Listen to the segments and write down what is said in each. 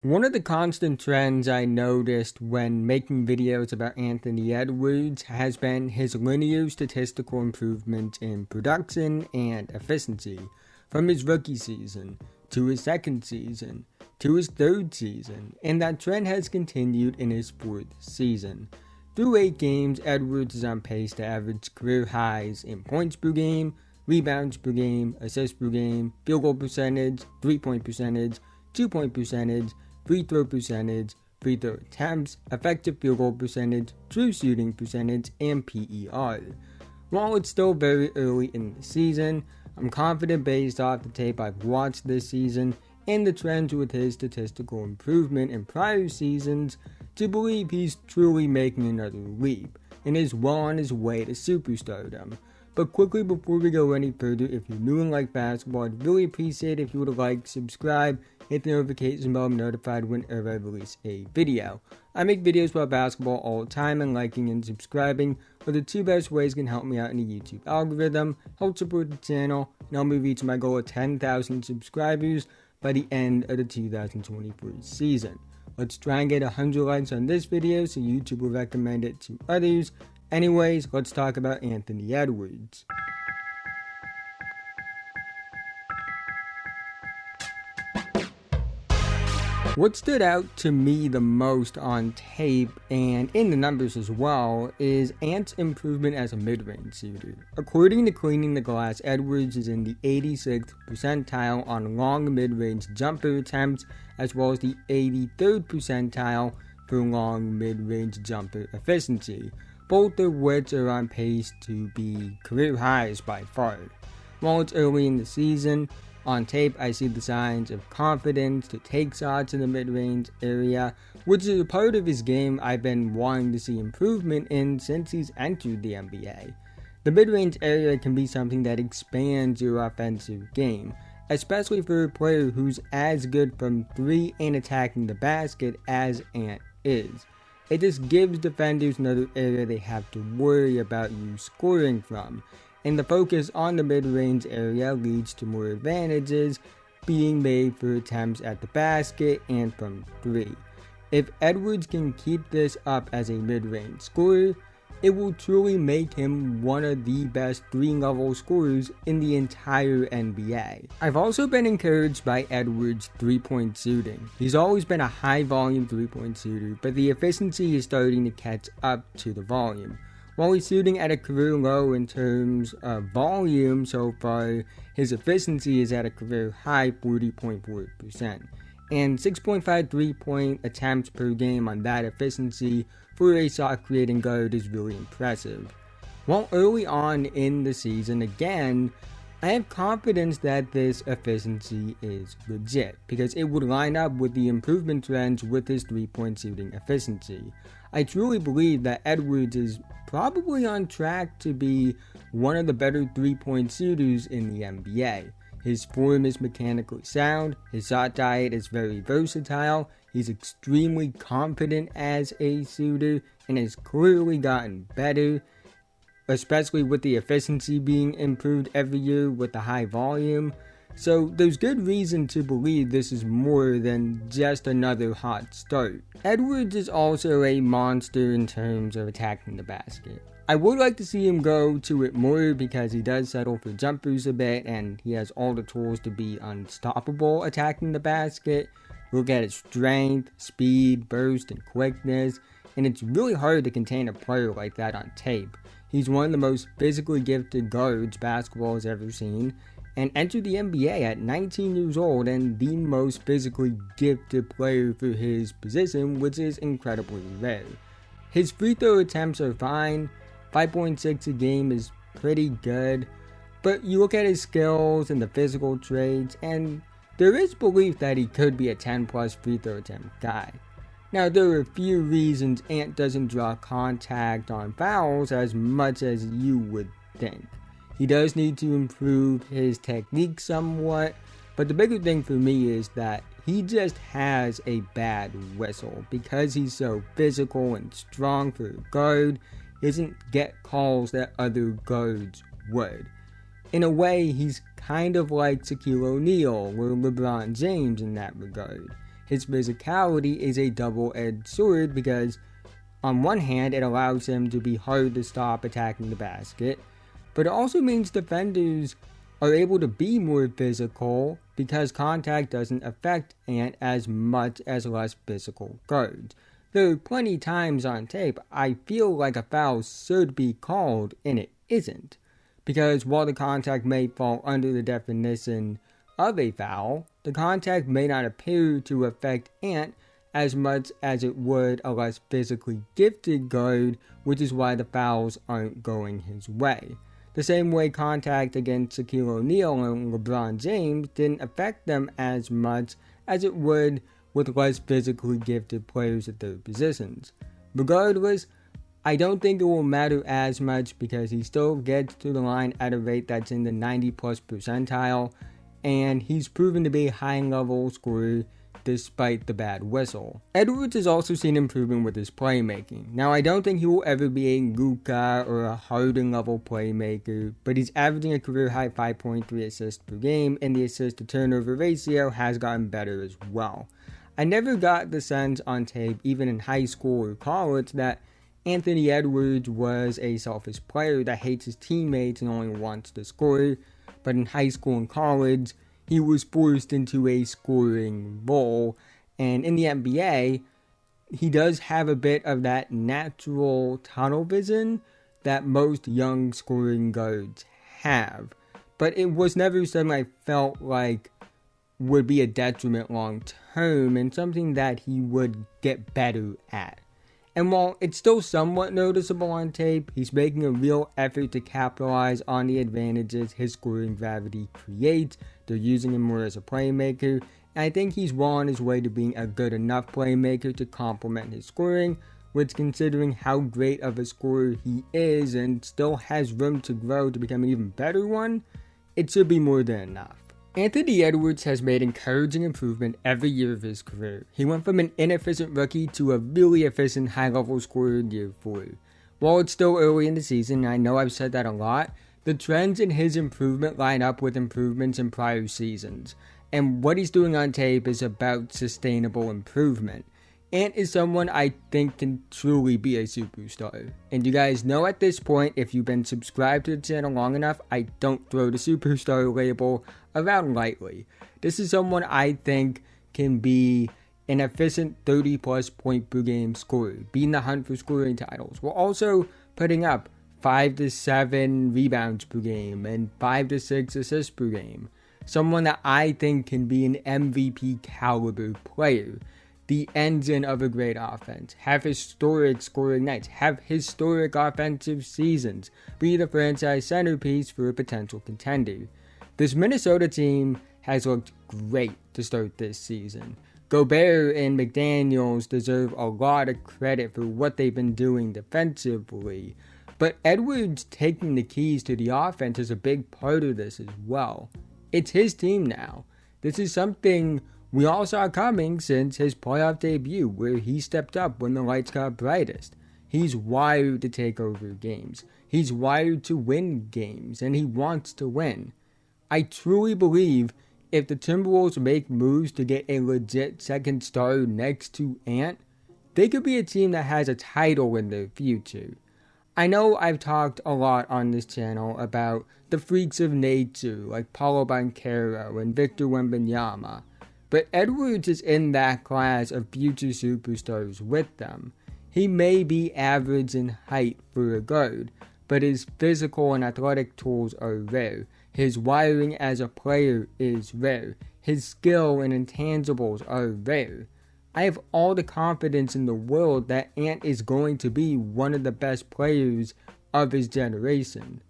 One of the constant trends I noticed when making videos about Anthony Edwards has been his linear statistical improvement in production and efficiency from his rookie season to his second season to his third season, and that trend has continued in his fourth season. Through 8 games, Edwards is on pace to average career highs in points per game, rebounds per game, assists per game, field goal percentage, 3-point percentage, 2-point percentage, free throw percentage, free throw attempts, effective field goal percentage, true shooting percentage, and PER. While it's still very early in the season, I'm confident based off the tape I've watched this season and the trends with his statistical improvement in prior seasons to believe he's truly making another leap and is well on his way to superstardom. But quickly before we go any further, if you're new and like basketball, I'd really appreciate it if you would like, subscribe, hit the notification bell, and be notified whenever I release a video. I make videos about basketball all the time, and liking and subscribing are the 2 best ways can help me out in the YouTube algorithm, help support the channel, and help me reach my goal of 10,000 subscribers by the end of the 2024 season. Let's try and get 100 likes on this video so YouTube will recommend it to others. Anyways, let's talk about Anthony Edwards. What stood out to me the most on tape and in the numbers as well is Ant's improvement as a mid-range shooter. According to Cleaning the Glass, Edwards is in the 86th percentile on long mid-range jumper attempts as well as the 83rd percentile for long mid-range jumper efficiency, both of which are on pace to be career highs by far. While it's early in the season, on tape I see the signs of confidence to take shots in the mid-range area, which is a part of his game I've been wanting to see improvement in since he's entered the NBA. The mid-range area can be something that expands your offensive game, especially for a player who's as good from 3 and attacking the basket as Ant is. It just gives defenders another area they have to worry about you scoring from, and the focus on the mid-range area leads to more advantages being made for attempts at the basket and from 3. If Edwards can keep this up as a mid-range scorer, it will truly make him one of the best 3-level scorers in the entire NBA. I've also been encouraged by Edwards' 3-point shooting. He's always been a high-volume 3-point shooter, but the efficiency is starting to catch up to the volume. While he's shooting at a career low in terms of volume so far, his efficiency is at a career high 40.4%. And 6.5 3-point attempts per game on that efficiency for a shot-creating guard is really impressive. While early on in the season, again, I have confidence that this efficiency is legit because it would line up with the improvement trends with his 3-point shooting efficiency. I truly believe that Edwards is probably on track to be one of the better 3-point shooters in the NBA. His form is mechanically sound, his shot diet is very versatile, he's extremely confident as a shooter, and has clearly gotten better, especially with the efficiency being improved every year with the high volume. So there's good reason to believe this is more than just another hot start. Edwards is also a monster in terms of attacking the basket. I would like to see him go to it more because he does settle for jumpers a bit and he has all the tools to be unstoppable attacking the basket. Look at his strength, speed, burst, and quickness, and it's really hard to contain a player like that on tape. He's one of the most physically gifted guards basketball has ever seen, and entered the NBA at 19 years old and the most physically gifted player for his position, which is incredibly rare. His free throw attempts are fine, 5.6 a game is pretty good, but you look at his skills and the physical traits, and there is belief that he could be a 10+ free throw attempt guy. Now, there are a few reasons Ant doesn't draw contact on fouls as much as you would think. He does need to improve his technique somewhat, but the bigger thing for me is that he just has a bad whistle. Because he's so physical and strong for a guard, he doesn't get calls that other guards would. In a way, he's kind of like Shaquille O'Neal or LeBron James in that regard. his physicality is a double-edged sword because on one hand, it allows him to be hard to stop attacking the basket, but it also means defenders are able to be more physical because contact doesn't affect Ant as much as less physical guards. There are plenty times on tape I feel like a foul should be called and it isn't, because while the contact may fall under the definition of a foul, the contact may not appear to affect Ant as much as it would a less physically gifted guard, which is why the fouls aren't going his way. The same way contact against Shaquille O'Neal and LeBron James didn't affect them as much as it would with less physically gifted players at their positions. Regardless, I don't think it will matter as much because he still gets to the line at a rate that's in the 90+ percentile, and he's proven to be a high-level scorer despite the bad whistle. Edwards has also seen improvement with his playmaking. Now, I don't think he will ever be a Luka or a Harden-level playmaker, but he's averaging a career-high 5.3 assists per game, and the assist-to-turnover ratio has gotten better as well. I never got the sense on tape, even in high school or college, that Anthony Edwards was a selfish player that hates his teammates and only wants to score, but in high school and college, he was forced into a scoring role, and in the NBA, he does have a bit of that natural tunnel vision that most young scoring guards have, but it was never something I felt like would be a detriment long term and something that he would get better at. And while it's still somewhat noticeable on tape, he's making a real effort to capitalize on the advantages his scoring gravity creates. They're using him more as a playmaker, and I think he's well on his way to being a good enough playmaker to complement his scoring, which, considering how great of a scorer he is and still has room to grow to become an even better one, it should be more than enough. Anthony Edwards has made encouraging improvement every year of his career. He went from an inefficient rookie to a really efficient high-level scorer in year 4. While it's still early in the season, and I know I've said that a lot, the trends in his improvement line up with improvements in prior seasons, and what he's doing on tape is about sustainable improvement. Ant is someone I think can truly be a superstar. And you guys know at this point, if you've been subscribed to the channel long enough, I don't throw the superstar label around lightly. This is someone I think can be an efficient 30+ point per game scorer, be in the hunt for scoring titles, while also putting up 5 to 7 rebounds per game and 5 to 6 assists per game. Someone that I think can be an MVP caliber player. The engine of a great offense, have historic scoring nights, have historic offensive seasons, be the franchise centerpiece for a potential contender. This Minnesota team has looked great to start this season. Gobert and McDaniels deserve a lot of credit for what they've been doing defensively, but Edwards taking the keys to the offense is a big part of this as well. It's his team now. This is something we all saw coming since his playoff debut, where he stepped up when the lights got brightest. He's wired to take over games. He's wired to win games, and he wants to win. I truly believe if the Timberwolves make moves to get a legit second star next to Ant, they could be a team that has a title in their future. I know I've talked a lot on this channel about the freaks of nature like Paolo Banchero and Victor Wembanyama, but Edwards is in that class of future superstars with them. He may be average in height for a guard, but his physical and athletic tools are rare. His wiring as a player is rare. His skill and intangibles are rare. I have all the confidence in the world that Ant is going to be one of the best players of his generation.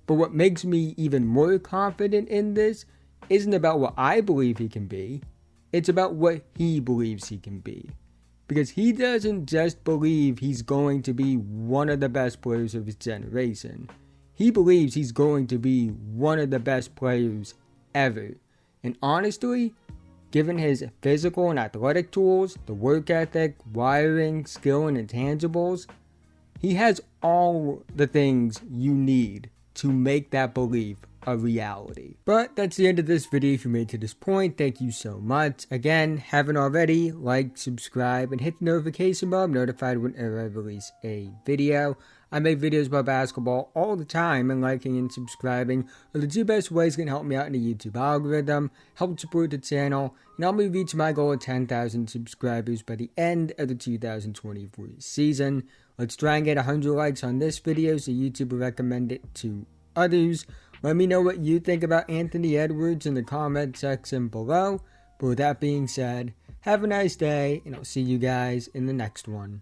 But what makes me even more confident in this isn't about what I believe he can be. It's about what he believes he can be. Because he doesn't just believe he's going to be one of the best players of his generation. He believes he's going to be one of the best players ever. And honestly, given his physical and athletic tools, the work ethic, wiring, skill, and intangibles, he has all the things you need to make that belief a reality. But that's the end of this video. If you made it to this point, thank you so much. Again, haven't already, like, subscribe, and hit the notification bell. I'm notified whenever I release a video. I make videos about basketball all the time, and liking and subscribing are the two best ways that can help me out in the YouTube algorithm, help support the channel, and help me reach my goal of 10,000 subscribers by the end of the 2024 season. Let's try and get 100 likes on this video so YouTube will recommend it to others. Let me know what you think about Anthony Edwards in the comment section below. But with that being said, have a nice day, and I'll see you guys in the next one.